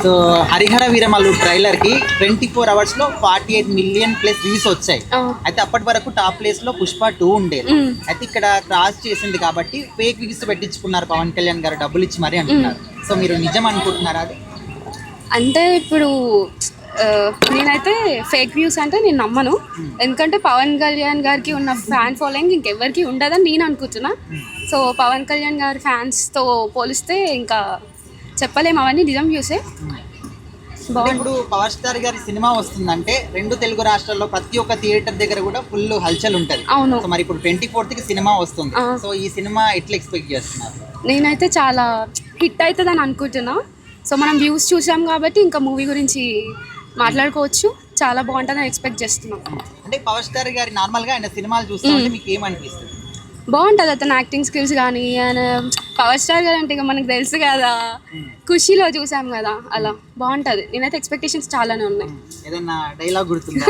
So Harihara Veeramallu trailer కి 24 hours లో 48 million plus views వచ్చాయి. అయితే అప్పటి వరకు టాప్ ప్లేస్ లో పుష్ప 2 ఉండేది. అయితే ఇక్కడ క్రాస్ చేసింది కాబట్టి ఫేక్ వ్యూస్ పెట్టించుకున్నారు పవన్ కళ్యాణ్ గారు డబ్బులు ఇచ్చి మరి అంటున్నారు. సో మీరు నిజం అనుకుంటున్నారా అది? అంటే ఇప్పుడు నేనైతే ఫేక్ వ్యూస్ అంటే నేను నమ్మను. ఎందుకంటే పవన్ కళ్యాణ్ గారికి ఉన్న ఫ్యాన్ ఫాలోయింగ్ ఇంకెవరికి ఉండదని నేను అనుకుంటున్నా. సో పవన్ కళ్యాణ్ గారి ఫ్యాన్స్తో పోలిస్తే ఇంకా చెప్పలేము, అవన్నీ నిజం వ్యూసే. ఇప్పుడు పవర్ స్టార్ గారి సినిమా వస్తుందంటే 2 తెలుగు రాష్ట్రాల్లో ప్రతి ఒక్క థియేటర్ దగ్గర కూడా ఫుల్ హల్చల్ ఉంటుంది. అవును. సో మరి ఇప్పుడు 24th కి సినిమా వస్తుంది. సో ఈ సినిమా ఎట్లా ఎక్స్పెక్ట్ చేస్తున్నారు? నేనైతే చాలా హిట్ అవుతుందని అనుకుంటున్నా. సో మనం వ్యూస్ చూసాం కాబట్టి ఇంకా మూవీ గురించి మాట్లాడుకోవచ్చు. చాలా బాగుంటుందని ఎక్స్పెక్ట్ చేస్తున్నాం. అంటే పవర్ స్టార్ గారి నార్మల్గా ఆయన సినిమాలు చూస్తుంటే మీకు ఏమనిపిస్తుంది? బాగుంటుంది అతను యాక్టింగ్ స్కిల్స్ కానీ. ఆయన పవర్ స్టార్ గారు అంటే ఇక మనకు తెలుసు కదా, ఖుషీలో చూసాం కదా, అలా బాగుంటుంది. నేనైతే ఎక్స్పెక్టేషన్స్ చాలానే ఉన్నాయి. ఏదన్నా డైలాగ్ గుర్తుందా?